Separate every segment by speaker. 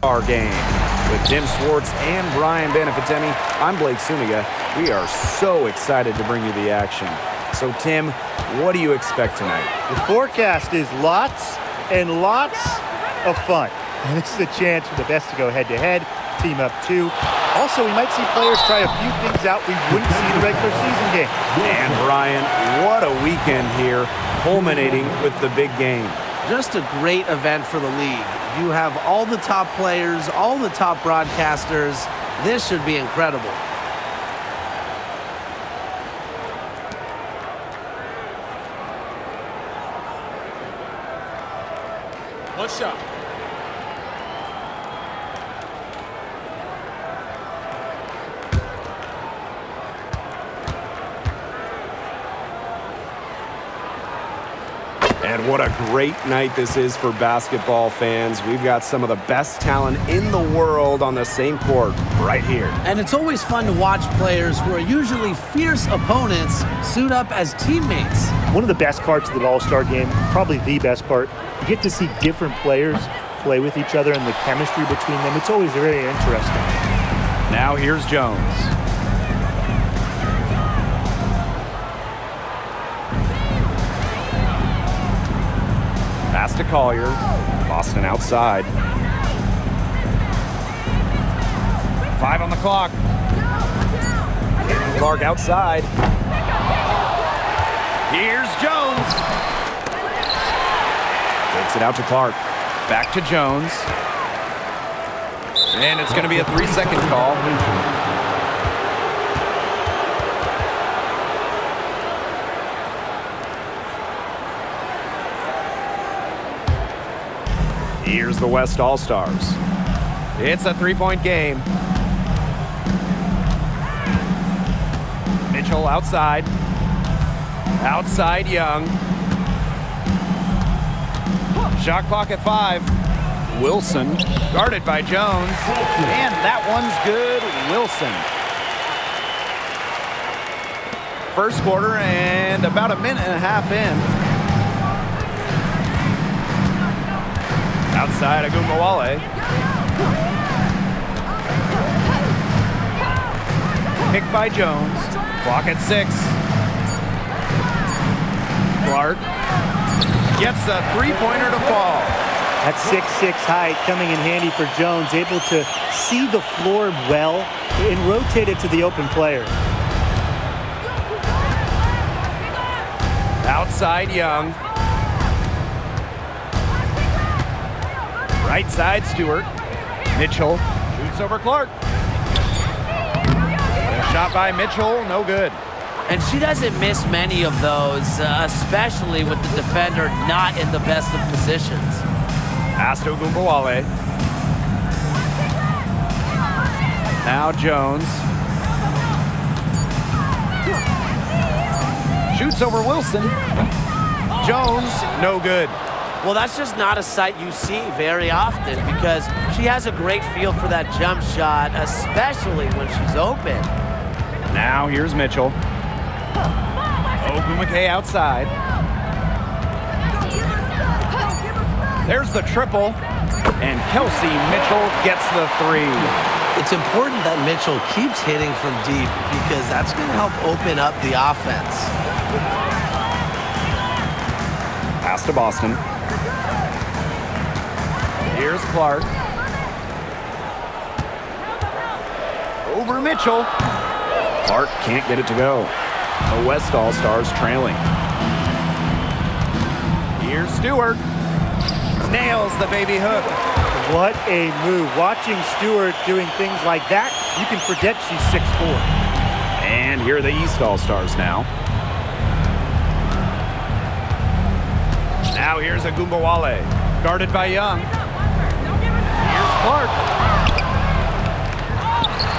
Speaker 1: Our game with Tim Swartz and Brian Benefitemi. I'm Blake Suniga. We are so excited to bring you the action. So, Tim, what do you expect tonight?
Speaker 2: The forecast is lots and lots of fun. And this is a chance for the best to go head-to-head, team up two. Also, we might see players try a few things out we wouldn't see in a regular season game.
Speaker 1: And, Brian, what a weekend here, culminating with the big game.
Speaker 3: Just a great event for the league. You have all the top players, all the top broadcasters. This should be incredible.
Speaker 4: One shot.
Speaker 1: And what a great night this is for basketball fans. We've got some of the best talent in the world on the same court right here.
Speaker 3: And it's always fun to watch players who are usually fierce opponents suit up as teammates.
Speaker 2: One of the best parts of the All-Star game, probably the best part, you get to see different players play with each other and the chemistry between them. It's always very interesting.
Speaker 1: Now here's Jones. Pass to Collier. Boston outside. 5 on the clock. Clark outside. Here's Jones. Takes it out to Clark. Back to Jones. And it's going to be a 3-second call. Here's the West Allstars. It's a 3-point game. Mitchell outside. Outside Young. Shot clock at 5. Wilson guarded by Jones. And that one's good. Wilson. First quarter and about a minute and a half in. Outside Agumbawale. Picked by Jones. Clock at 6. Clark gets a 3-pointer to fall.
Speaker 2: That 6'6" height coming in handy for Jones, able to see the floor well and rotate it to the open player.
Speaker 1: Outside Young. Right side, Stewart. Mitchell shoots over Clark. A shot by Mitchell, no good.
Speaker 3: And she doesn't miss many of those, especially with the defender not in the best of positions.
Speaker 1: Pass to Agumbawale. Now Jones. Shoots over Wilson. Jones, no good.
Speaker 3: Well, that's just not a sight you see very often because she has a great feel for that jump shot, especially when she's open.
Speaker 1: Now here's Mitchell. Ogumake outside. There's the triple. And Kelsey Mitchell gets the 3.
Speaker 3: It's important that Mitchell keeps hitting from deep because that's going to help open up the offense.
Speaker 1: Pass to Boston. Here's Clark. Over Mitchell. Clark can't get it to go. The West All-Stars trailing. Here's Stewart. Nails the baby hook.
Speaker 2: What a move. Watching Stewart doing things like that, you can forget she's 6'4".
Speaker 1: And here are the East All-Stars now. Now here's Agumbawale. Guarded by Young. Here's Clark.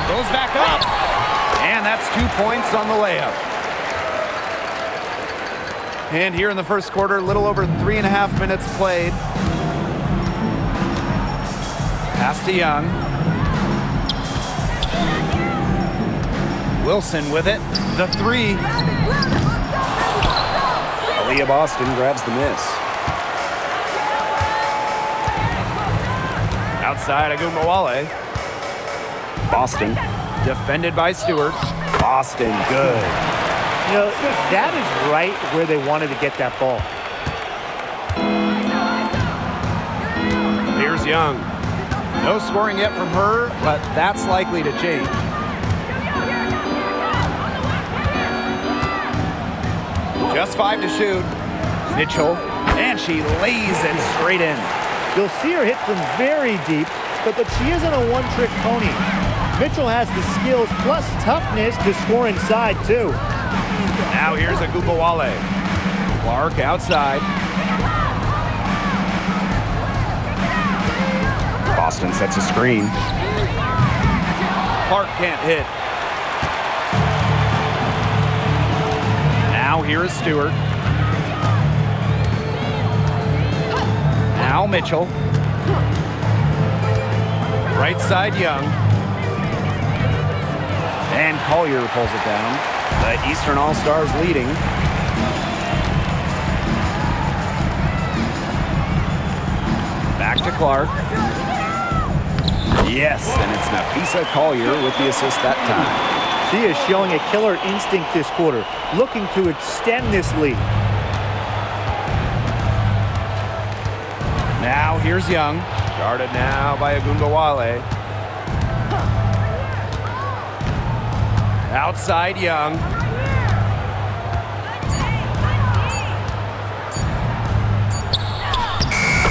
Speaker 1: Goes back up. And that's 2 points on the layup. And here in the first quarter, a little over 3.5 minutes played. Pass to Young. Wilson with it. The 3. Aaliyah Boston grabs the miss. Outside Agumbawale. Boston. Defended by Stewart. Boston, good.
Speaker 2: You know, that is right where they wanted to get that ball.
Speaker 1: Here's Young. No scoring yet from her, but that's likely to change. Just 5 to shoot. Mitchell, and she lays it straight in.
Speaker 2: You'll see her hit from very deep, but she isn't a one-trick pony. Mitchell has the skills plus toughness to score inside, too.
Speaker 1: Now here's Agumbawale. Clark outside. Boston sets a screen. Clark can't hit. Now here is Stewart. Now Mitchell. Right side Young. And Collier pulls it down. The Eastern All-Stars leading. Back to Clark. Yes, and it's Nafisa Collier with the assist that time.
Speaker 2: She is showing a killer instinct this quarter, looking to extend this lead.
Speaker 1: Now here's Young. Guarded now by Agumbawale. Outside Young.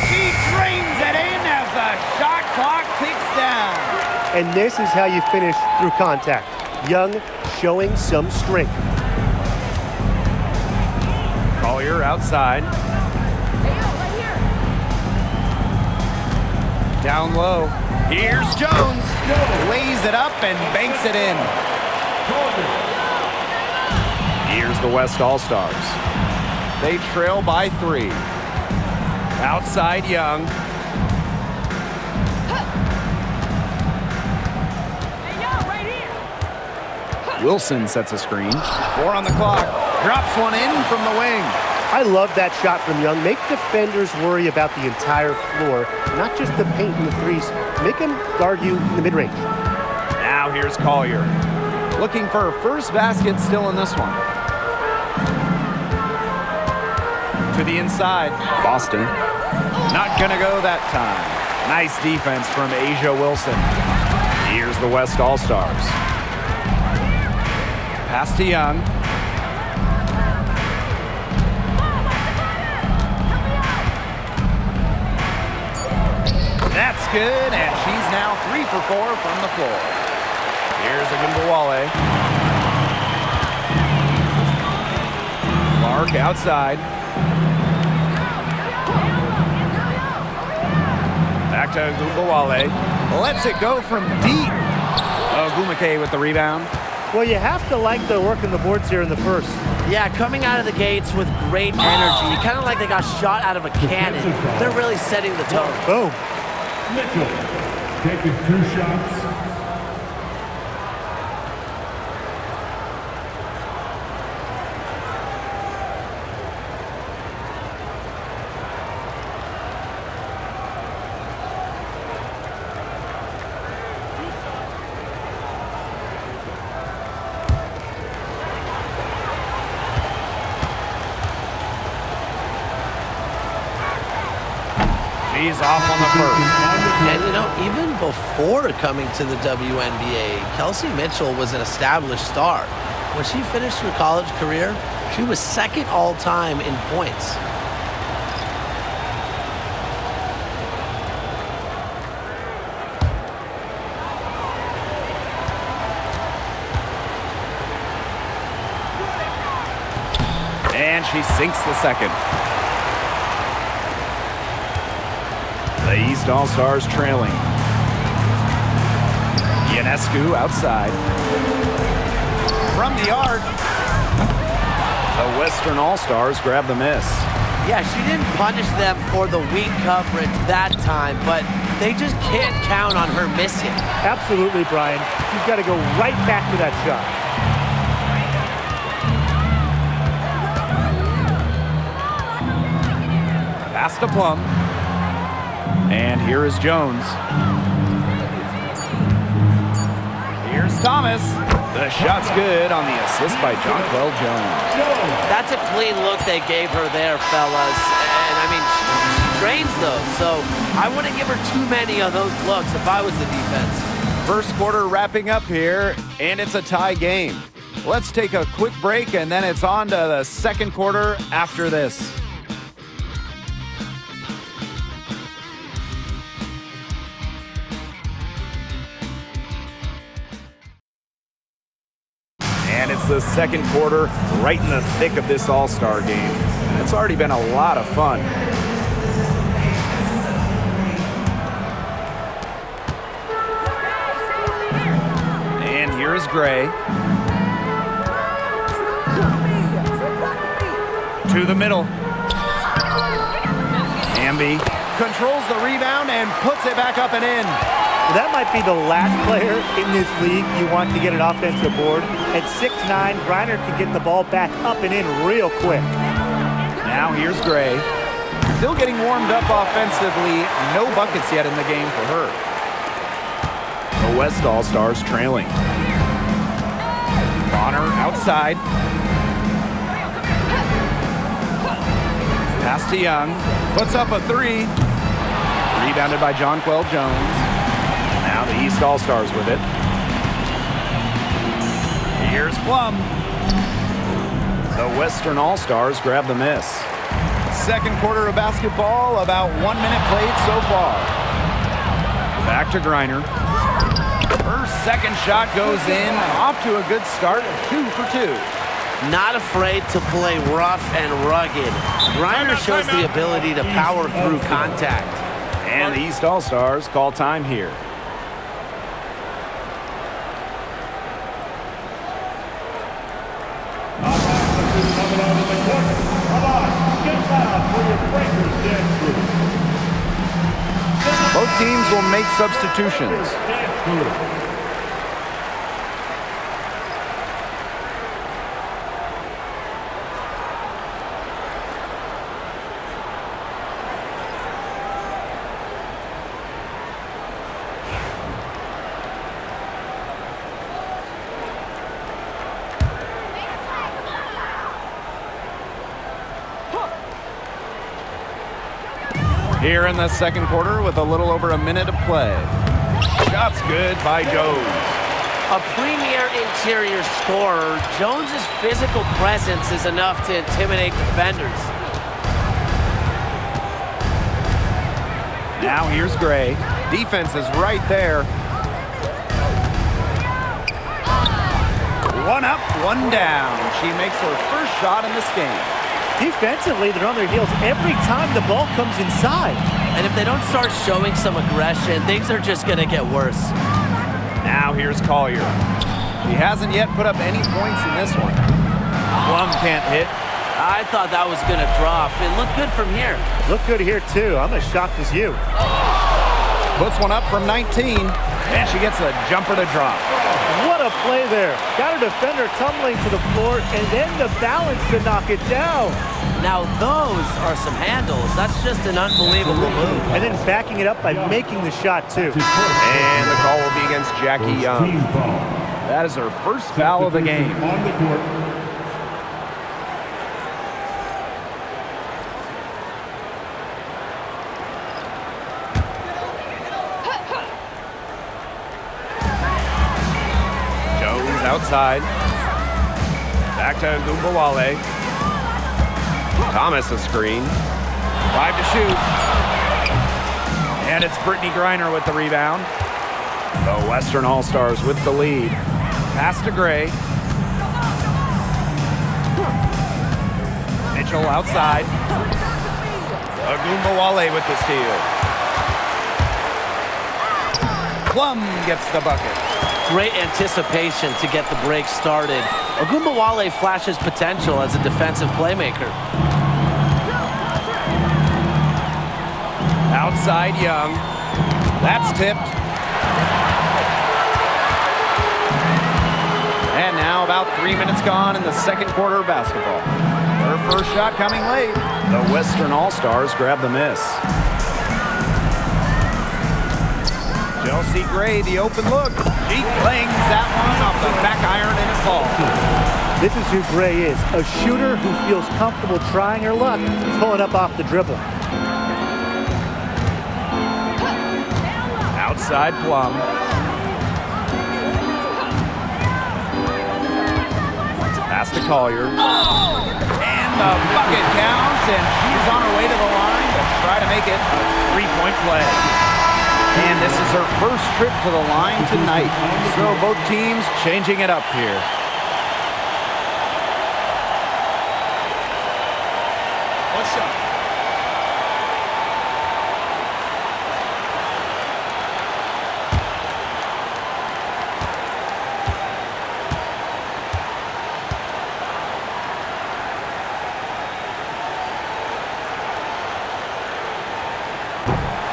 Speaker 1: She drains it in as the shot clock ticks down.
Speaker 2: And this is how you finish through contact. Young showing some strength.
Speaker 1: Collier outside. Down low. Here's Jones. Lays it up and banks it in. Here's the West All-Stars. They trail by 3. Outside Young. Wilson sets a screen. 4 on the clock. Drops one in from the wing.
Speaker 2: I love that shot from Young. Make defenders worry about the entire floor, not just the paint and the threes. Make them guard you in the mid-range.
Speaker 1: Now here's Collier. Looking for her first basket still in this one. To the inside. Boston. Not gonna go that time. Nice defense from Asia Wilson. Here's the West All-Stars. Pass to Young. That's good, and she's now 3 for 4 from the floor. Here's Agumbawale. Clark outside. Back to Agumbawale. Lets it go from deep. Ogumake with the rebound.
Speaker 2: Well, you have to like the work on the boards here in the first.
Speaker 3: Yeah, coming out of the gates with great energy, kind of like they got shot out of a cannon. They're really setting the tone.
Speaker 2: Boom.
Speaker 4: Mitchell taking 2 shots.
Speaker 1: He's off on the first.
Speaker 3: And, you know, even before coming to the WNBA, Kelsey Mitchell was an established star. When she finished her college career, she was second all-time in points.
Speaker 1: And she sinks the second. The East All-Stars trailing. Ionescu outside. From the arc. The Western All-Stars grab the miss.
Speaker 3: Yeah, she didn't punish them for the weak coverage that time, but they just can't count on her missing.
Speaker 2: Absolutely, Brian. You've got to go right back to that shot.
Speaker 1: Pass to Plum. And here is Jones. Here's Thomas. The shot's good on the assist by Jonquel Jones.
Speaker 3: That's a clean look they gave her there, fellas. And, I mean, she trains those, so I wouldn't give her too many of those looks if I was the defense.
Speaker 1: First quarter wrapping up here, and it's a tie game. Let's take a quick break, and then it's on to the second quarter after this. And it's the second quarter, right in the thick of this All-Star game. And it's already been a lot of fun. And here's Gray. To the middle. Amby controls the rebound and puts it back up and in.
Speaker 2: That might be the last player in this league you want to get an offensive board. At 6'9", Griner can get the ball back up and in real quick.
Speaker 1: Now here's Gray. Still getting warmed up offensively. No buckets yet in the game for her. The West All-Stars trailing. Bonner outside. Pass to Young. Puts up a three. Rebounded by Jonquel Jones. Now the East All-Stars with it. Here's Plum. The Western All-Stars grab the miss. Second quarter of basketball, about 1 minute played so far. Back to Griner. Her second shot goes in. Off to a good start, 2 for 2.
Speaker 3: Not afraid to play rough and rugged. Griner shows the ability to power through contact.
Speaker 1: And the East All-Stars call time here. Both teams will make substitutions. Here in the second quarter with a little over a minute to play. Shot's good by Jones.
Speaker 3: A premier interior scorer, Jones's physical presence is enough to intimidate defenders.
Speaker 1: Now here's Gray. Defense is right there. One up, one down. She makes her first shot in this game.
Speaker 2: Defensively, they're on their heels every time the ball comes inside.
Speaker 3: And if they don't start showing some aggression, things are just going to get worse.
Speaker 1: Now here's Collier. She hasn't yet put up any points in this one. Plum can't hit.
Speaker 3: I thought that was going to drop. It looked good from here.
Speaker 2: Looked good here, too. I'm as shocked as you.
Speaker 1: Puts one up from 19, and she gets a jumper to drop.
Speaker 2: What a play there. Got her defender tumbling to the floor, and then the balance to knock it down.
Speaker 3: Now those are some handles. That's just an unbelievable move.
Speaker 2: And then backing it up by making the shot, too.
Speaker 1: And the call will be against Jackie Young. That is her first foul of the game.
Speaker 4: On the court.
Speaker 1: Jones outside. Back to Gumbawale. Thomas a screen. 5 to shoot. And it's Brittany Griner with the rebound. The Western All-Stars with the lead. Pass to Gray. Mitchell outside. Agumbawale with the steal. Plum gets the bucket.
Speaker 3: Great anticipation to get the break started. Agumbawale flashes potential as a defensive playmaker.
Speaker 1: Outside Young. That's tipped. And now about 3 minutes gone in the second quarter of basketball. Her first shot coming late. The Western All-Stars grab the miss. Chelsea Gray, the open look. She clings that one off the back iron and it falls.
Speaker 2: This is who Gray is, a shooter who feels comfortable trying her luck, pulling up off the dribble.
Speaker 1: Outside Plum. Pass to Collier. And the bucket counts, and she's on her way to the line to try to make it a three-point play. And this is her first trip to the line tonight. So both teams changing it up here. What's up?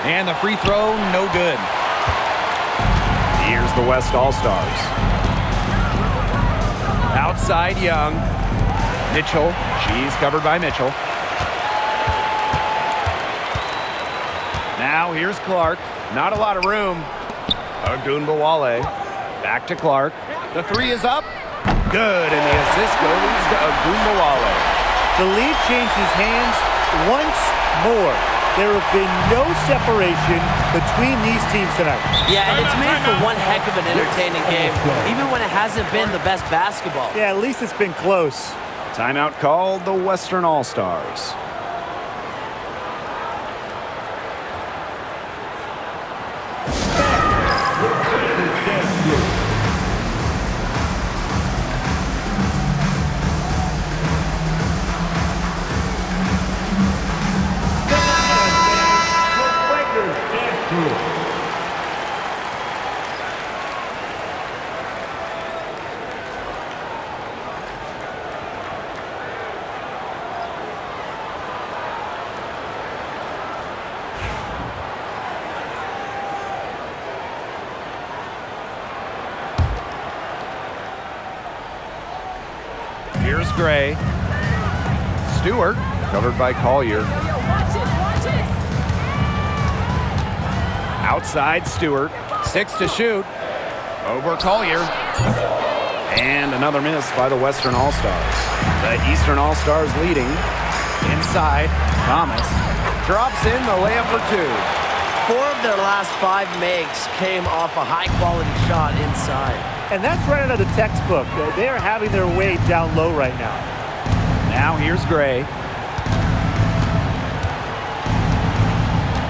Speaker 1: And the free throw, no good. Here's the West All-Stars. Outside Young. Mitchell, she's covered by Mitchell. Now here's Clark. Not a lot of room. Agunbowale. Back to Clark. The three is up. Good, and the assist goes to Agunbowale.
Speaker 2: The lead changes hands once more. There have been no separation between these teams tonight.
Speaker 3: Yeah, and it's made for one heck of an entertaining game, even when it hasn't been the best basketball.
Speaker 2: Yeah, at least it's been close.
Speaker 1: Timeout called the Western All-Stars. Here's Gray. Stewart, covered by Collier. Outside Stewart. 6 to shoot. Over Collier. And another miss by the Western All-Stars. The Eastern All-Stars leading. Inside, Thomas drops in the layup for 2.
Speaker 3: 4 of their last 5 makes came off a high-quality shot inside.
Speaker 2: And that's right out of the textbook. They are having their way down low right now.
Speaker 1: Now here's Gray.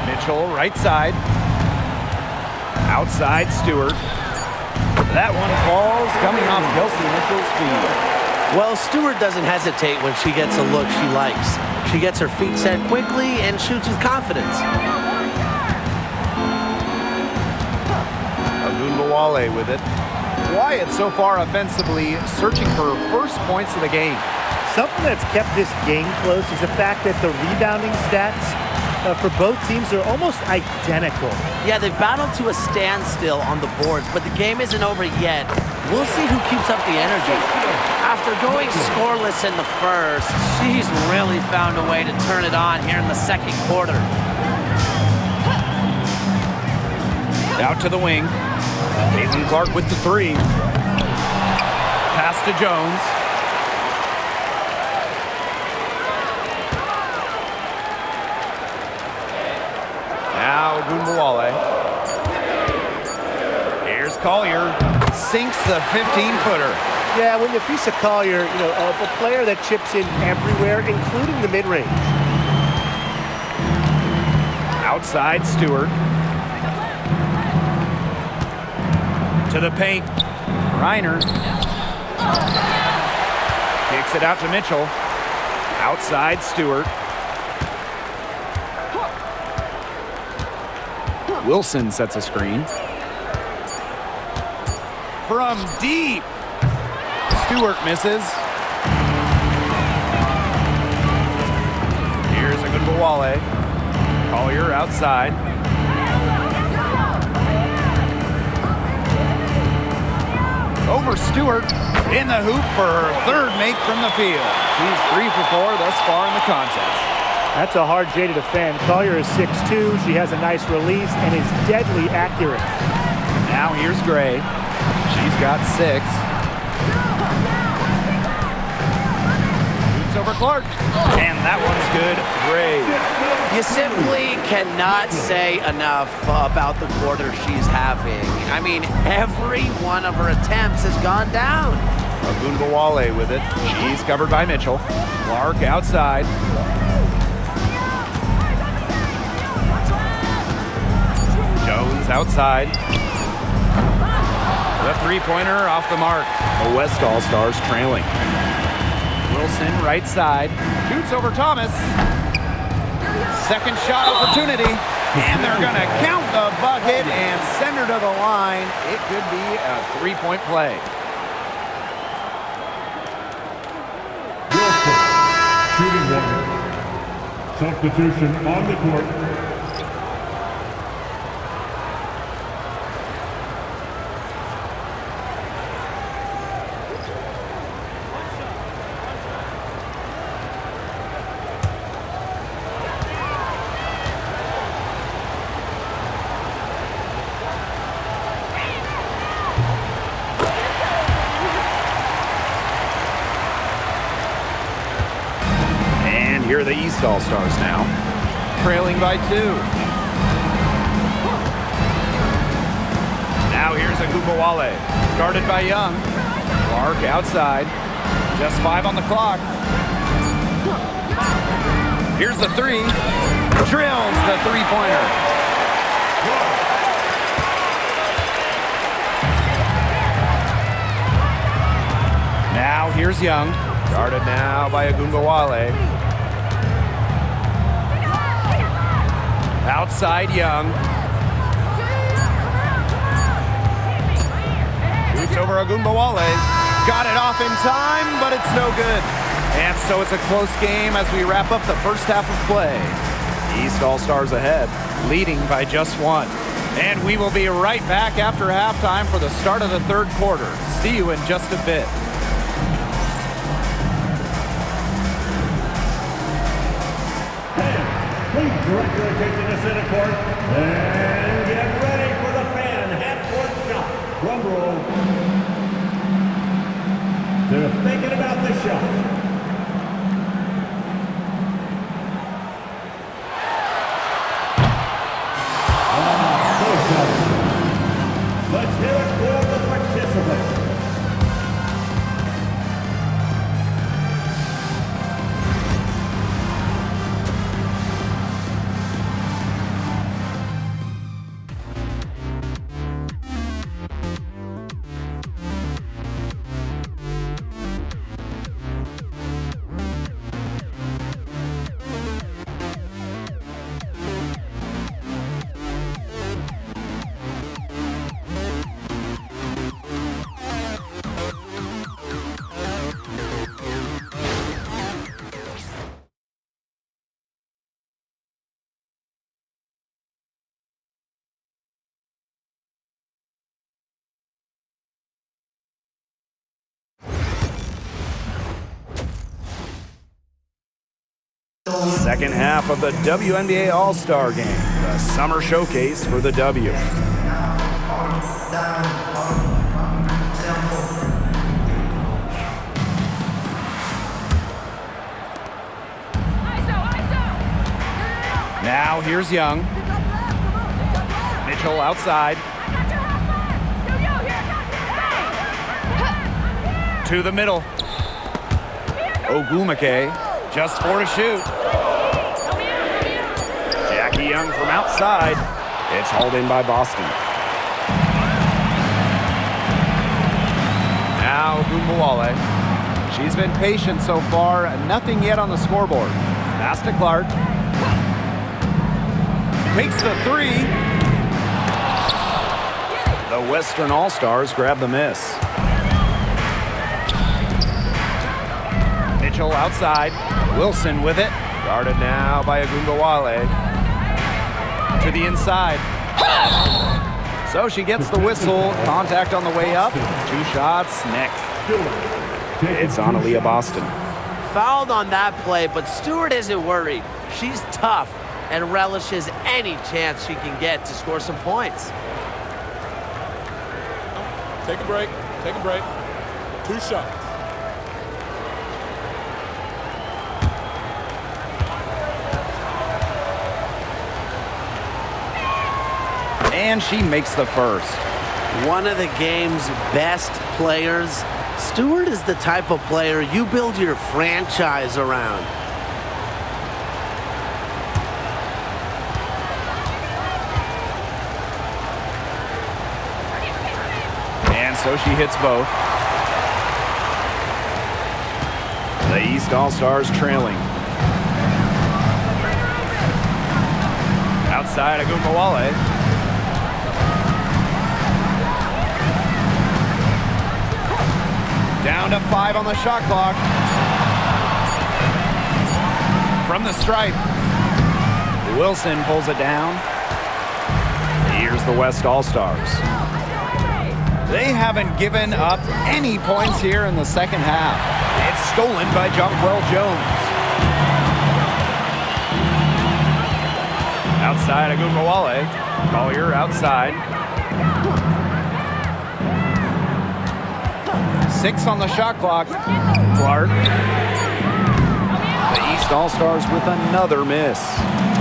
Speaker 1: Mitchell, right side. Outside Stewart. That one falls, coming off Kelsey Mitchell's feet.
Speaker 3: Well, Stewart doesn't hesitate when she gets a look she likes. She gets her feet set quickly and shoots with confidence.
Speaker 1: Agunbowale with it. Wyatt so far offensively searching for first points of the game.
Speaker 2: Something that's kept this game close is the fact that the rebounding stats for both teams are almost identical.
Speaker 3: Yeah, they've battled to a standstill on the boards, but the game isn't over yet. We'll see who keeps up the energy. After going scoreless in the first, she's really found a way to turn it on here in the second quarter.
Speaker 1: Out to the wing. Caitlin Clark with the 3. Pass to Jones. Now Agunbowale. Here's Collier. Sinks the 15-footer.
Speaker 2: Yeah, when you face a Collier, a player that chips in everywhere, including the mid-range.
Speaker 1: Outside Stewart. To the paint. Reiner. Kicks it out to Mitchell. Outside Stewart. Wilson sets a screen. From deep. Stewart misses. Here's Agunbowale. Collier outside. Over Stewart in the hoop for her third make from the field. She's 3 for 4 thus far in the contest.
Speaker 2: That's a hard J to defend. Collier is 6'2". She has a nice release and is deadly accurate.
Speaker 1: Now here's Gray. She's got 6. Shoots over Clark. And that one's good. Gray.
Speaker 3: You simply cannot say enough about the quarter she's having. I mean, every one of her attempts has gone down.
Speaker 1: Ogunbowale with it. She's covered by Mitchell. Clark outside. Jones outside. The three-pointer off the mark. The West All-Stars trailing. Wilson right side. Shoots over Thomas. Second shot opportunity. And they're going to count the bucket and send her to the line. It could be a three-point play.
Speaker 4: Wilson, shooting one. Substitution on the court.
Speaker 1: Here are the East All-Stars now, trailing by 2. Now here's Ogunbowale, guarded by Young. Clark outside, just 5 on the clock. Here's the 3, drills the three-pointer. Now here's Young, guarded now by Ogunbowale. Outside Young. Shoots over Ogunbowale. Got it off in time, but it's no good. And so it's a close game as we wrap up the first half of play. East All-Stars ahead, leading by just 1. And we will be right back after halftime for the start of the third quarter. See you in just a bit.
Speaker 4: Please direct your attention to center court and get ready for the fan half-court shot. Drum roll. They're thinking about the shot. Let's hear it for the participants.
Speaker 1: Second half of the WNBA All-Star Game, the summer showcase for the W. Now here's Young. Mitchell outside. To the middle. Ogumake, just 4 to shoot. Jackie Young from outside. It's hauled in by Boston. Now Ogunbowale. She's been patient so far. Nothing yet on the scoreboard. Pass to Clark. Takes the 3. The Western All-Stars grab the miss. Mitchell outside. Wilson with it. Guarded now by Ogunbowale. To the inside. So she gets the whistle. Contact on the way up. 2 shots. Nick. It's on Aaliyah Boston.
Speaker 3: Fouled on that play, but Stewart isn't worried. She's tough and relishes any chance she can get to score some points.
Speaker 5: Take a break. Take a break. 2 shots.
Speaker 1: And she makes the first.
Speaker 3: One of the game's best players. Stewart is the type of player you build your franchise around.
Speaker 1: And so she hits both. The East All-Stars trailing. Outside Agumbawale. Down to 5 on the shot clock. From the stripe. Wilson pulls it down. Here's the West All-Stars. They haven't given up any points here in the second half. It's stolen by Jonquel Jones. Outside Agumbawale. Collier outside. 6 on the shot clock. Clark. The East All-Stars with another miss.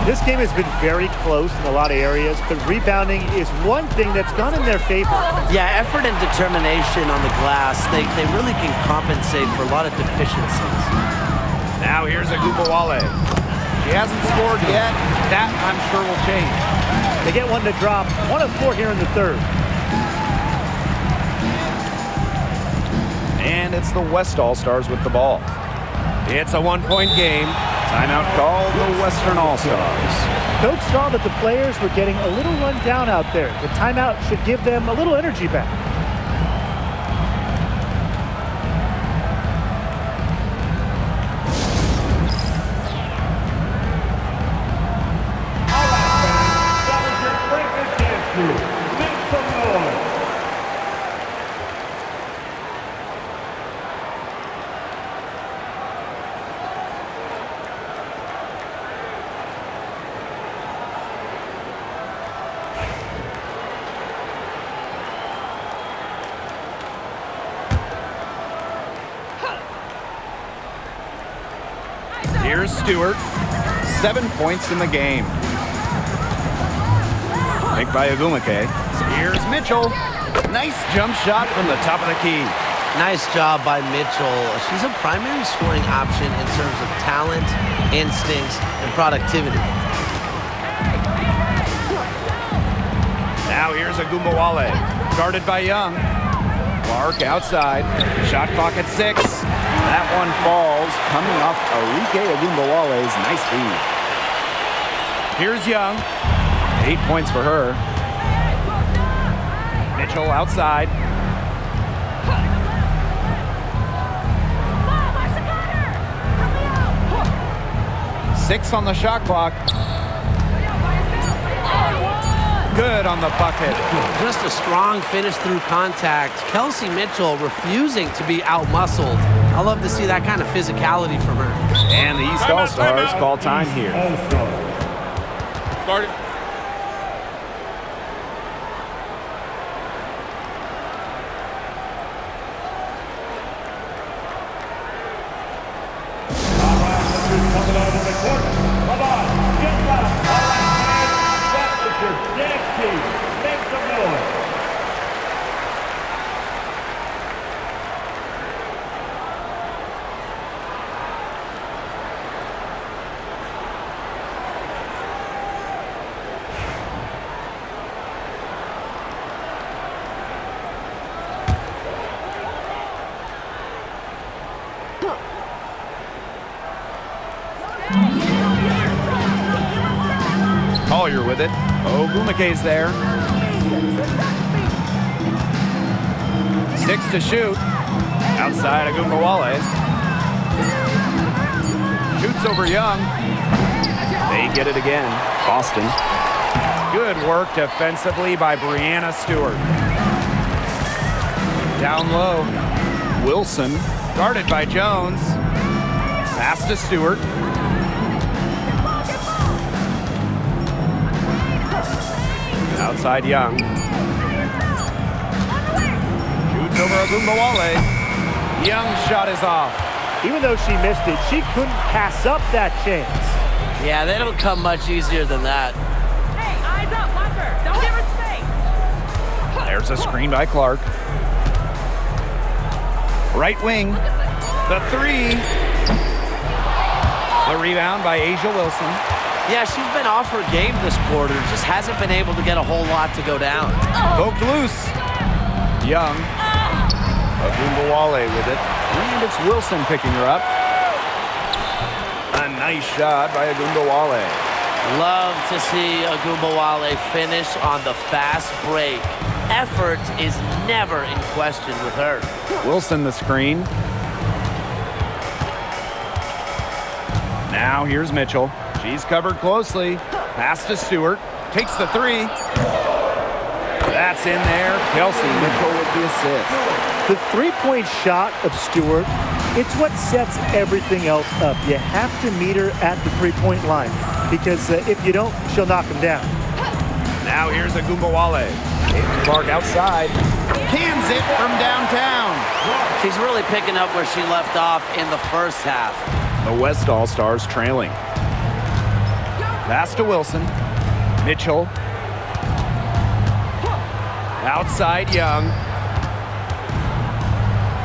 Speaker 2: This game has been very close in a lot of areas, but rebounding is one thing that's gone in their favor.
Speaker 3: Yeah, effort and determination on the glass, they really can compensate for a lot of deficiencies.
Speaker 1: Now here's Agumbawale. She hasn't scored yet. That, I'm sure, will change.
Speaker 2: They get one to drop. 1 of 4 here in the third.
Speaker 1: And it's the West All-Stars with the ball. It's a 1-point game. Timeout called the Western All-Stars.
Speaker 2: Coach saw that the players were getting a little run down out there. The timeout should give them a little energy back.
Speaker 4: All right, fans, that was your breakfast dance crew. Make some noise.
Speaker 1: Here's Stewart. 7 points in the game. Make by Agumake. Here's Mitchell. Nice jump shot from the top of the key.
Speaker 3: Nice job by Mitchell. She's a primary scoring option in terms of talent, instincts, and productivity.
Speaker 1: Now here's Agumbawale. Guarded by Young. Clark outside. Shot clock at 6. That one falls, coming off Arike Agumbawale's nice feed. Here's Young. 8 points for her. Mitchell outside. Six on the shot clock. Good on the bucket.
Speaker 3: Just a strong finish through contact. Kelsey Mitchell refusing to be out-muscled. I love to see that kind of physicality from her.
Speaker 1: And the East All-Stars call time here.
Speaker 5: Start it.
Speaker 4: All right, let's just coming out of the court. Come on, get loud. All right, fans, that was your dance team. Make some noise.
Speaker 1: Collier with it. Ogumake's there. 6 to shoot. Outside Agumbawale. Shoots over Young. They get it again. Boston. Good work defensively by Brianna Stewart. Down low. Wilson. Guarded by Jones. Pass to Stewart. Outside Young. Shoots over Agumbawale. Young's shot is off.
Speaker 2: Even though she missed it, she couldn't pass up that chance.
Speaker 3: Yeah, they don't come much easier than that.
Speaker 6: Hey, eyes up, Bunker. Don't give her space.
Speaker 1: There's a screen by Clark. Right wing. The three. The rebound by Asia Wilson.
Speaker 3: Yeah, she's been off her game this quarter. Just hasn't been able to get a whole lot to go down.
Speaker 1: Poked loose. Young. Agumbawale with it. And it's Wilson picking her up. A nice shot by Agumbawale.
Speaker 3: Love to see Agumbawale finish on the fast break. Effort is never in question with her.
Speaker 1: Wilson the screen. Now here's Mitchell. She's covered closely. Pass to Stewart. Takes the three. That's in there. Kelsey Mitchell with the assist.
Speaker 2: The three-point shot of Stewart, it's what sets everything else up. You have to meet her at the three-point line because if you don't, she'll knock him down.
Speaker 1: Now here's Agumbawale. Clark outside. Cans it from downtown.
Speaker 3: She's really picking up where she left off in the first half.
Speaker 1: The West All-Stars trailing. Pass to Wilson. Mitchell. Outside Young.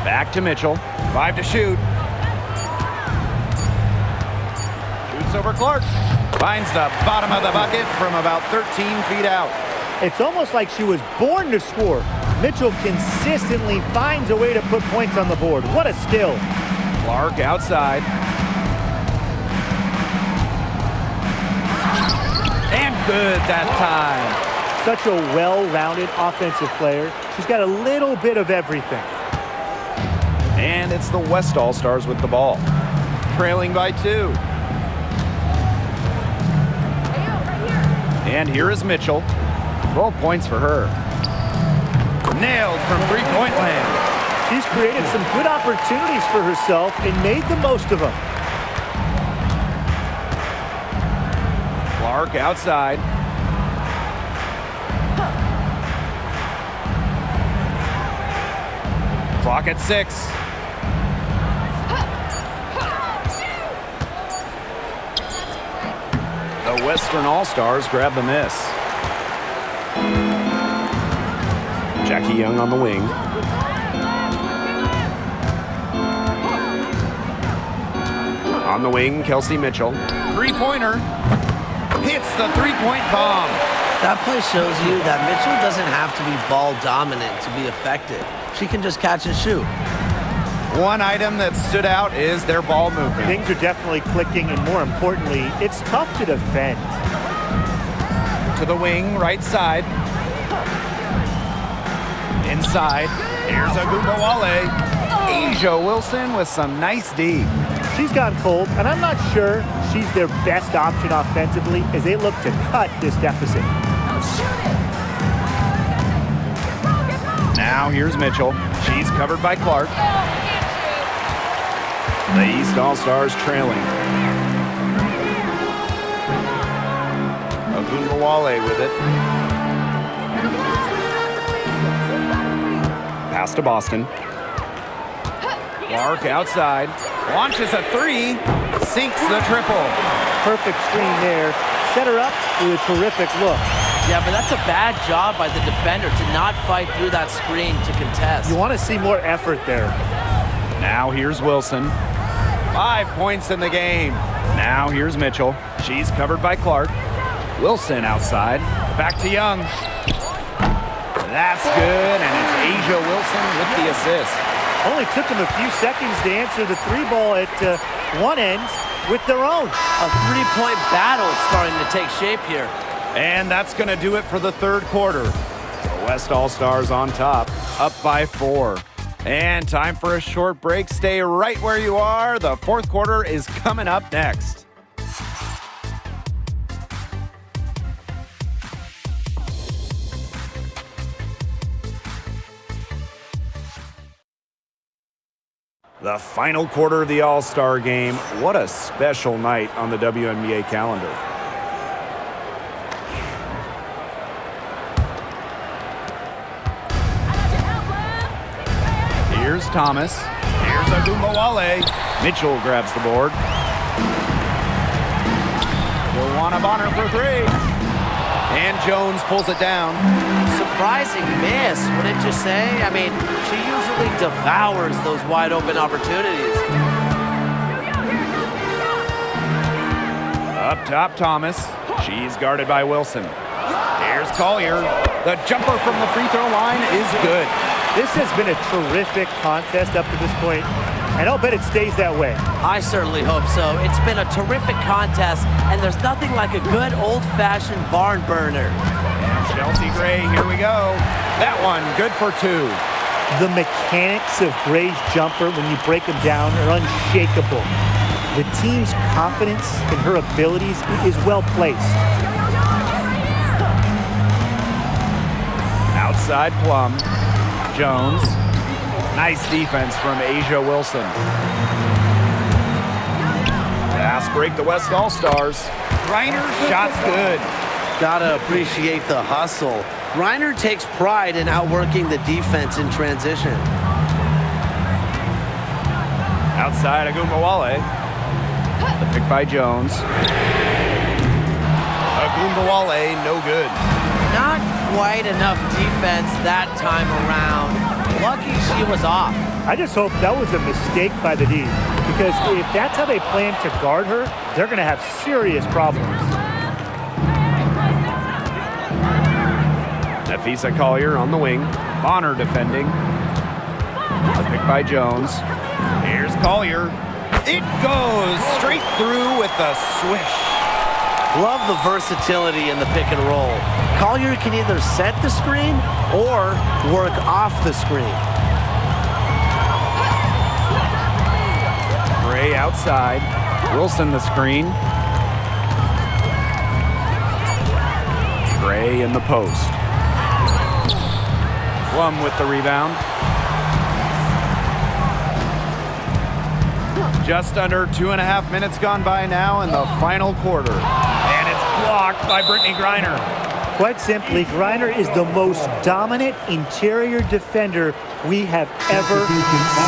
Speaker 1: Back to Mitchell. 5 to shoot. Shoots over Clark. Finds the bottom of the bucket from about 13 feet out.
Speaker 2: It's almost like she was born to score. Mitchell consistently finds a way to put points on the board. What a skill.
Speaker 1: Clark outside. And good that time.
Speaker 2: Such a well-rounded offensive player. She's got a little bit of everything.
Speaker 1: And it's the West All-Stars with the ball. Trailing by 2. And here is Mitchell. 12 points for her. Nailed from three-point land.
Speaker 2: She's created some good opportunities for herself and made the most of them.
Speaker 1: Clark outside. Clock at 6. The Western All-Stars grab the miss. Jackie Young on the wing. On the wing, Kelsey Mitchell. Three-pointer. Hits the three-point bomb.
Speaker 3: That play shows you that Mitchell doesn't have to be ball dominant to be effective. She can just catch and shoot.
Speaker 1: One item that stood out is their ball movement.
Speaker 2: Things are definitely clicking, and more importantly, it's tough to defend.
Speaker 1: To the wing, right side. Inside, here's Agumbawale. Asia Wilson with some nice D.
Speaker 2: She's gone cold, and I'm not sure she's their best option offensively as they look to cut this deficit.
Speaker 1: Now here's Mitchell. She's covered by Clark. The East All-Stars trailing. Agumbawale with it. Pass to Boston. Clark outside. Launches a three. Sinks the triple.
Speaker 2: Perfect screen there. Set her up with a terrific look.
Speaker 3: Yeah, but that's a bad job by the defender to not fight through that screen to contest.
Speaker 2: You want to see more effort there.
Speaker 1: Now here's Wilson. 5 points in the game. Now here's Mitchell. She's covered by Clark. Wilson outside. Back to Young. That's good, and it's Asia Wilson with the assist.
Speaker 2: Only took them a few seconds to answer the three ball at one end with their own.
Speaker 3: A three-point battle starting to take shape here.
Speaker 1: And that's going to do it for the third quarter. The West All-Stars on top, up by 4. And time for a short break. Stay right where you are. The fourth quarter is coming up next. The final quarter of the All-Star game. What a special night on the WNBA calendar. Here's Thomas. Here's Agumbawale. Mitchell grabs the board. Joanna Bonner for three. And Jones pulls it down.
Speaker 3: Surprising miss, wouldn't you say? I mean, she usually devours those wide open opportunities.
Speaker 1: Up top, Thomas. She's guarded by Wilson. Here's Collier. The jumper from the free throw line is good.
Speaker 2: This has been a terrific contest up to this point, and I'll bet it stays that way.
Speaker 3: I certainly hope so. It's been a terrific contest, and there's nothing like a good old-fashioned barn burner.
Speaker 1: And Chelsea Gray, here we go. That one, good for two.
Speaker 2: The mechanics of Gray's jumper, when you break them down, are unshakable. The team's confidence in her abilities is well placed.
Speaker 1: Outside Plum. Jones. Nice defense from Asia Wilson. Fast break the West All-Stars. Griner, shot's good.
Speaker 3: Gotta appreciate the hustle. Griner takes pride in outworking the defense in transition.
Speaker 1: Outside Agumbawale. The pick by Jones. Agumbawale, no good.
Speaker 3: Not quite enough defense that time around. Lucky she was off.
Speaker 2: I just hope that was a mistake by the D, because if that's how they plan to guard her, they're going to have serious problems.
Speaker 1: Nafisa Collier on the wing. Bonner defending. The pick by Jones. Here's Collier. It goes straight through with a swish.
Speaker 3: Love the versatility in the pick and roll. Collier can either set the screen or work off the screen.
Speaker 1: Gray outside. Wilson the screen. Gray in the post. Plum with the rebound. Just under 2.5 minutes gone by now in the final quarter. And it's blocked by Brittany Griner.
Speaker 2: Quite simply, Griner is the most dominant interior defender we have ever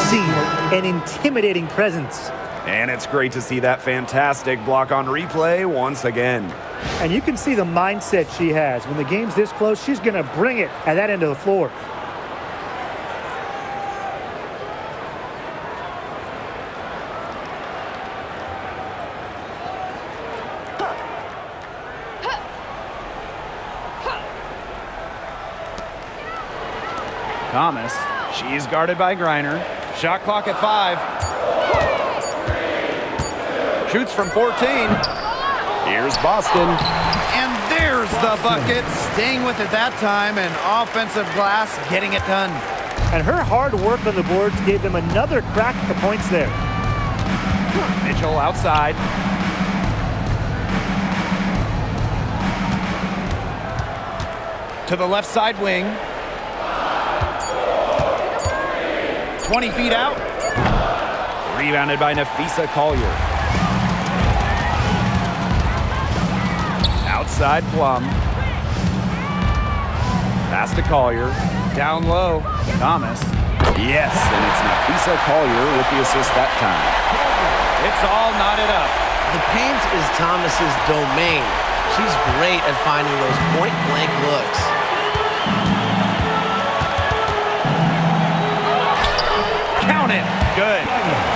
Speaker 2: seen. An intimidating presence.
Speaker 1: And it's great to see that fantastic block on replay once again.
Speaker 2: And you can see the mindset she has. When the game's this close, she's going to bring it at that end of the floor.
Speaker 1: Thomas, she's guarded by Griner. Shot clock at 5. Shoots from 14. Here's Boston. And there's the bucket. Staying with it that time, and offensive glass getting it done.
Speaker 2: And her hard work on the boards gave them another crack at the points there.
Speaker 1: Mitchell outside. To the left side wing. 20 feet out. Rebounded by Nafisa Collier. Outside Plum. Pass to Collier. Down low. Thomas. Yes, and it's Nafisa Collier with the assist that time. It's all knotted up.
Speaker 3: The paint is Thomas's domain. She's great at finding those point-blank looks.
Speaker 1: Count it. Good.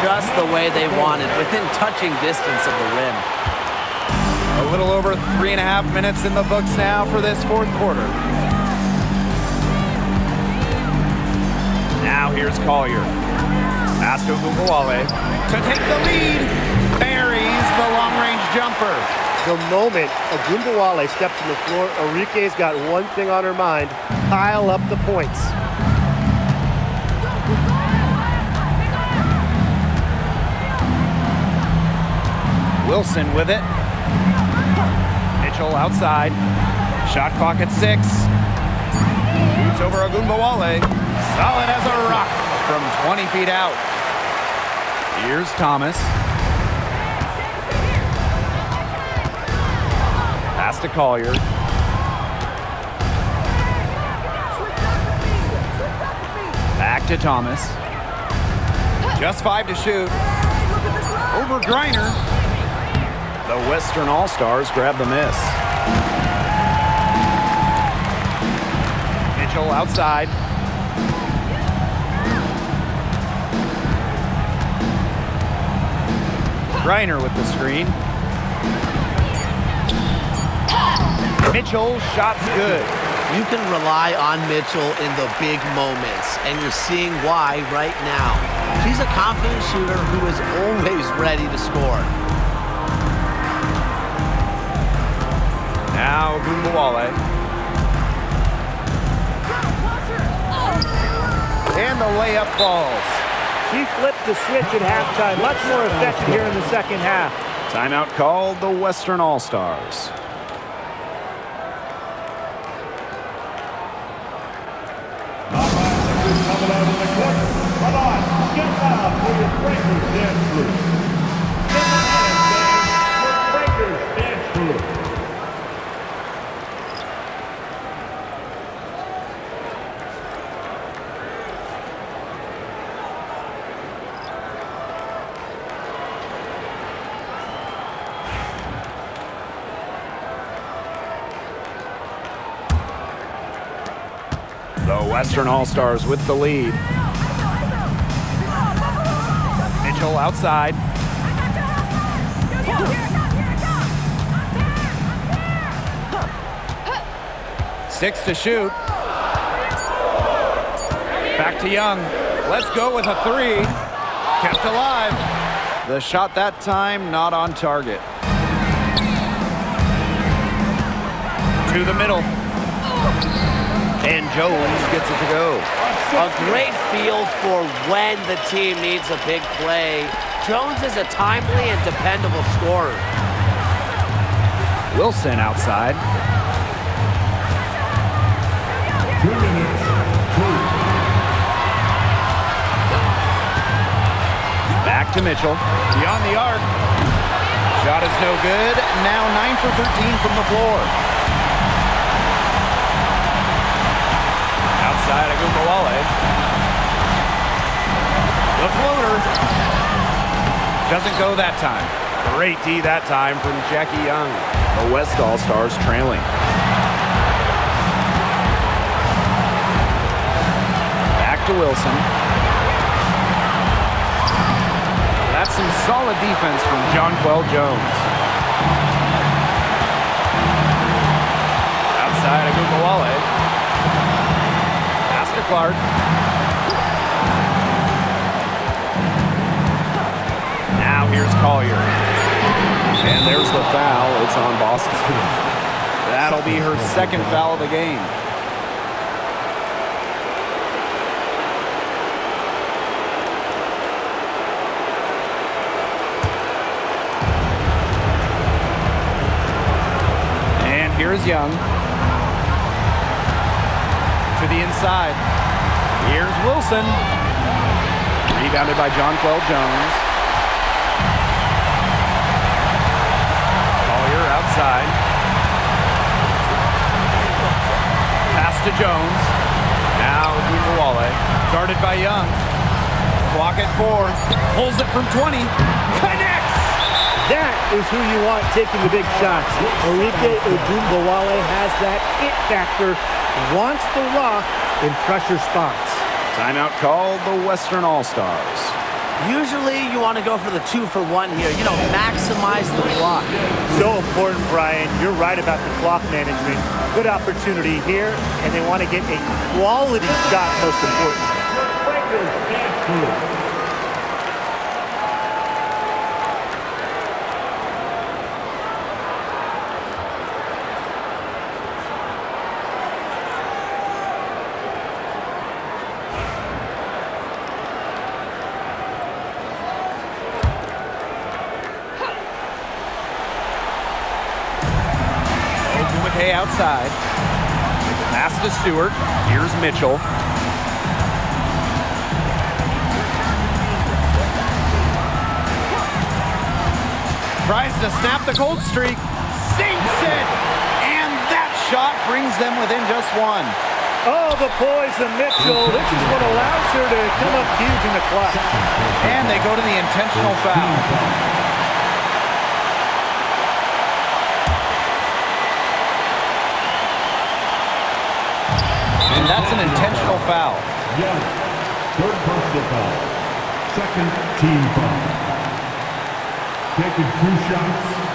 Speaker 3: Just the way they wanted, within touching distance of the rim.
Speaker 1: A little over 3.5 minutes in the books now for this fourth quarter. Now here's Collier. Pass to Agumbawale to take the lead. Buries the long-range jumper.
Speaker 2: The moment Agumbawale steps on the floor, Enrique's got one thing on her mind: pile up the points.
Speaker 1: Wilson with it. Mitchell outside. Shot clock at 6. Shoots over Agumbawale. Solid as a rock from 20 feet out. Here's Thomas. Pass to Collier. Back to Thomas. Just 5 to shoot. Over Griner. The Western All-Stars grab the miss. Mitchell outside. Griner with the screen. Mitchell, shot's good.
Speaker 3: You can rely on Mitchell in the big moments, and you're seeing why right now. She's a confident shooter who is always ready to score.
Speaker 1: Now Gumbawale. And the layup falls.
Speaker 2: She flipped the switch at halftime. Much more effective here in the second half.
Speaker 1: Timeout called the Western All-Stars.
Speaker 4: Coming out of the corner. Come on, get down for your Breakers dance group. Get down, fans, your Breakers dance group.
Speaker 1: The Western All-Stars with the lead. Mitchell outside. Six to shoot. Back to Young. Let's go with a 3. Kept alive. The shot that time not on target. To the middle. And Jones gets it to go.
Speaker 3: A great feel for when the team needs a big play. Jones is a timely and dependable scorer.
Speaker 1: Wilson outside.
Speaker 4: 2 minutes, 2.
Speaker 1: Back to Mitchell. Beyond the arc. Shot is no good. Now 9 for 13 from the floor. Outside Agumbawale. The floater. Doesn't go that time. Great D that time from Jackie Young. The West All-Stars trailing. Back to Wilson. That's some solid defense from Jonquel Jones. Outside Agumbawale. Clark. Now here's Collier. And there's the foul. It's on Boston. That'll be her second foul of the game. And here's Young. To the inside. Here's Wilson. Rebounded by Jonquel Jones. Collier outside. Pass to Jones. Now Gumbawale. Guarded by Young. Clock at 4. Pulls it from 20. Connects!
Speaker 2: That is who you want taking the big shots. Enrique Ogunbowale has that it factor. Wants the rock in pressure spots.
Speaker 1: Timeout called the Western All-Stars.
Speaker 3: Usually you want to go for the 2-for-1 here. You know, maximize the clock.
Speaker 2: So important, Brian. You're right about the clock management. Good opportunity here, and they want to get a quality shot most important.
Speaker 4: Breakers dance group.
Speaker 1: Outside. Pass to Stewart. Here's Mitchell. Tries to snap the cold streak. Sinks it! And that shot brings them within just 1.
Speaker 2: Oh, the poise of Mitchell. This is what allows her answer to come up huge in the clutch.
Speaker 1: And they go to the intentional foul. And that's an intentional foul.
Speaker 4: Young, third personal foul. Second team foul. Taking 2 shots.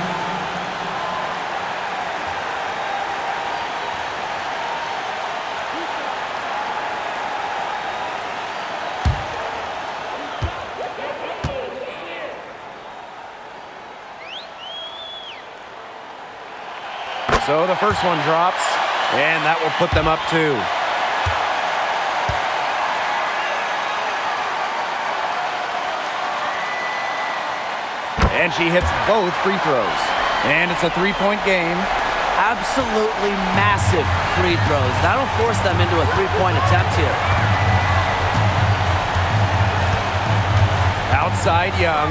Speaker 1: So the first one drops, and that will put them up 2. And she hits both free throws. And it's a 3-point game.
Speaker 3: Absolutely massive free throws. That'll force them into a 3-point attempt here.
Speaker 1: Outside Young.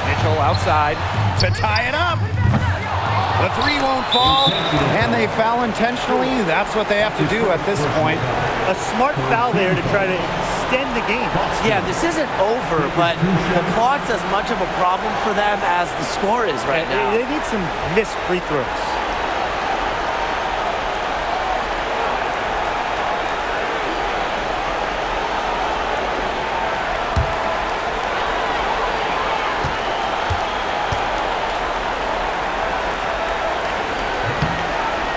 Speaker 1: Mitchell outside to tie it up. The 3 won't fall, and they foul intentionally. That's what they have to do at this point.
Speaker 2: A smart foul there to try to extend the game.
Speaker 3: Yeah, this isn't over, but the clock's as much of a problem for them as the score is right now.
Speaker 2: They need some missed free throws.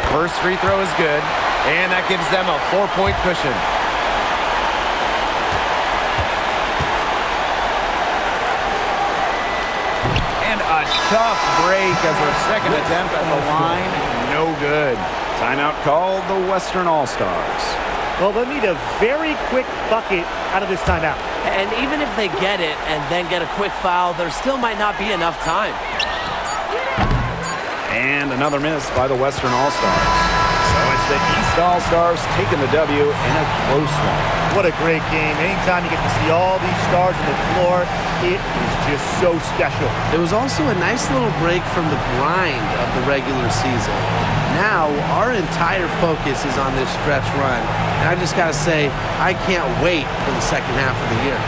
Speaker 1: First free throw is good, and that gives them a 4-point cushion. And a tough break as their second attempt at the line. No good. Timeout called the Western All-Stars.
Speaker 2: Well, they'll need a very quick bucket out of this timeout.
Speaker 3: And even if they get it and then get a quick foul, there still might not be enough time.
Speaker 1: And another miss by the Western All-Stars. So it's the East All-Stars taking the W in a close one.
Speaker 2: What a great game. Anytime you get to see all these stars on the floor, it is just so special.
Speaker 3: It was also a nice little break from the grind of the regular season. Now, our entire focus is on this stretch run. And I just got to say, I can't wait for the second half of the year.